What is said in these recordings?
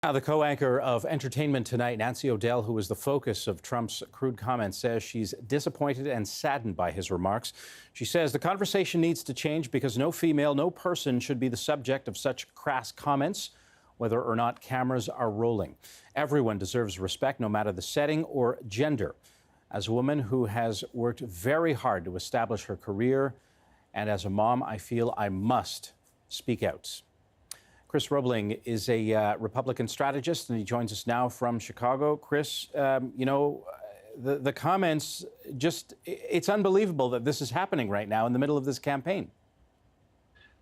Now, the co-anchor of Entertainment Tonight, Nancy O'Dell, who was the focus of Trump's crude comments, says she's disappointed and saddened by his remarks. She says the conversation needs to change because no female, no person should be the subject of such crass comments, whether or not cameras are rolling. Everyone deserves respect, no matter the setting or gender. As a woman who has worked very hard to establish her career, and as a mom, I feel I must speak out. Chris Robling is a Republican strategist, and he joins us now from Chicago. Chris, the comments, it's unbelievable that this is happening right now in the middle of this campaign.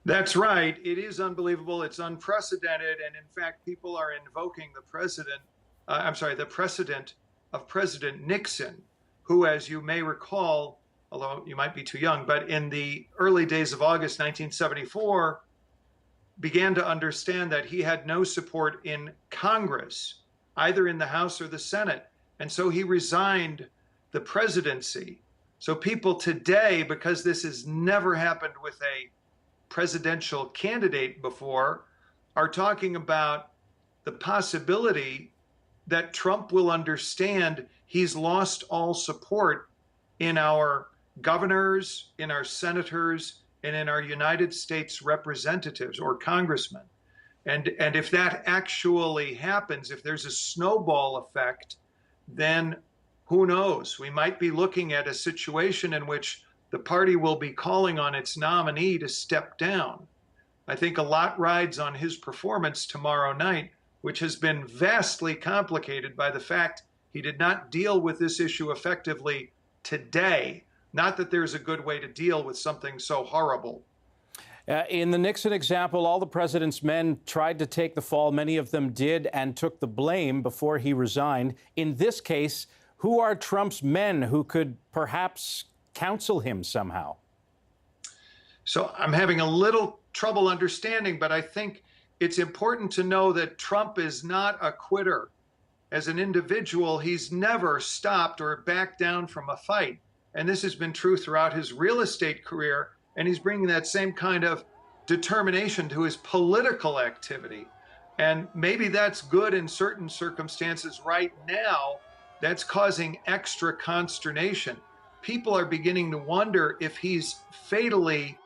That's right. It is unbelievable. It's unprecedented. And in fact, people are invoking the precedent of President Nixon, who, as you may recall, although you might be too young, but in the early days of August 1974, began to understand that he had no support in Congress, either in the House or the Senate. And so he resigned the presidency. So people today, because this has never happened with a presidential candidate before, are talking about the possibility that Trump will understand he's lost all support in our governors, in our senators, and in our United States representatives or congressmen. And if that actually happens, if there's a snowball effect, then who knows? We might be looking at a situation in which the party will be calling on its nominee to step down. I think a lot rides on his performance tomorrow night, which has been vastly complicated by the fact he did not deal with this issue effectively today. Not that there's a good way to deal with something so horrible. In the Nixon example, all the president's men tried to take the fall. Many of them did and took the blame before he resigned. In this case, who are Trump's men who could perhaps counsel him somehow? So I'm having a little trouble understanding, but I think it's important to know that Trump is not a quitter. As an individual, he's never stopped or backed down from a fight. And this has been true throughout his real estate career. And he's bringing that same kind of determination to his political activity. And maybe that's good in certain circumstances. Right now, that's causing extra consternation. People are beginning to wonder if he's fatally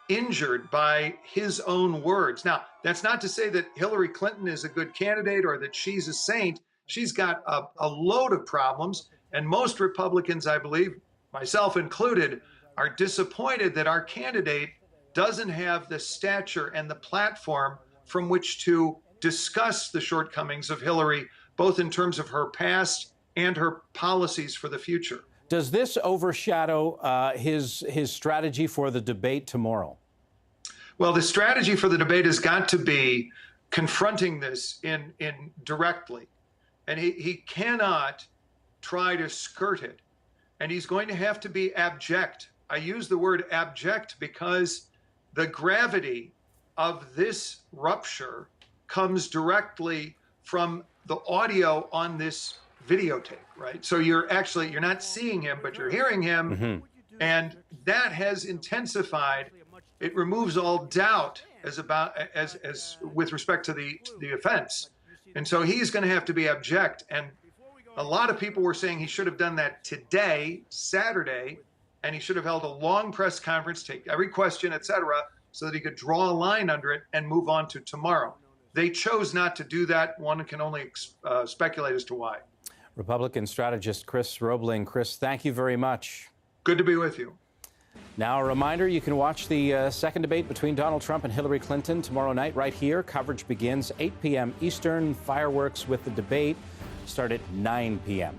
injured by his own words. Now, that's not to say that Hillary Clinton is a good candidate or that she's a saint. She's got a load of problems. And most Republicans, I believe, myself included, are disappointed that our candidate doesn't have the stature and the platform from which to discuss the shortcomings of Hillary, both in terms of her past and her policies for the future. Does this overshadow his strategy for the debate tomorrow? Well, the strategy for the debate has got to be confronting this in directly. And he cannot try to skirt it. And he's going to have to be abject. I use the word abject because the gravity of this rupture comes directly from the audio on this videotape, right? So you're not seeing him, but you're hearing him. Mm-hmm. And that has intensified. It removes all doubt as with respect to the offense. And so he's going to have to be abject. And a lot of people were saying he should have done that today, Saturday, and he should have held a long press conference, take every question, et cetera, so that he could draw a line under it and move on to tomorrow. They chose not to do that. One can only speculate as to why. Republican strategist Chris Robling. Chris, thank you very much. Good to be with you. Now, a reminder, you can watch the second debate between Donald Trump and Hillary Clinton tomorrow night right here. Coverage begins 8 p.m. Eastern. Fireworks with the debate start at 9 p.m.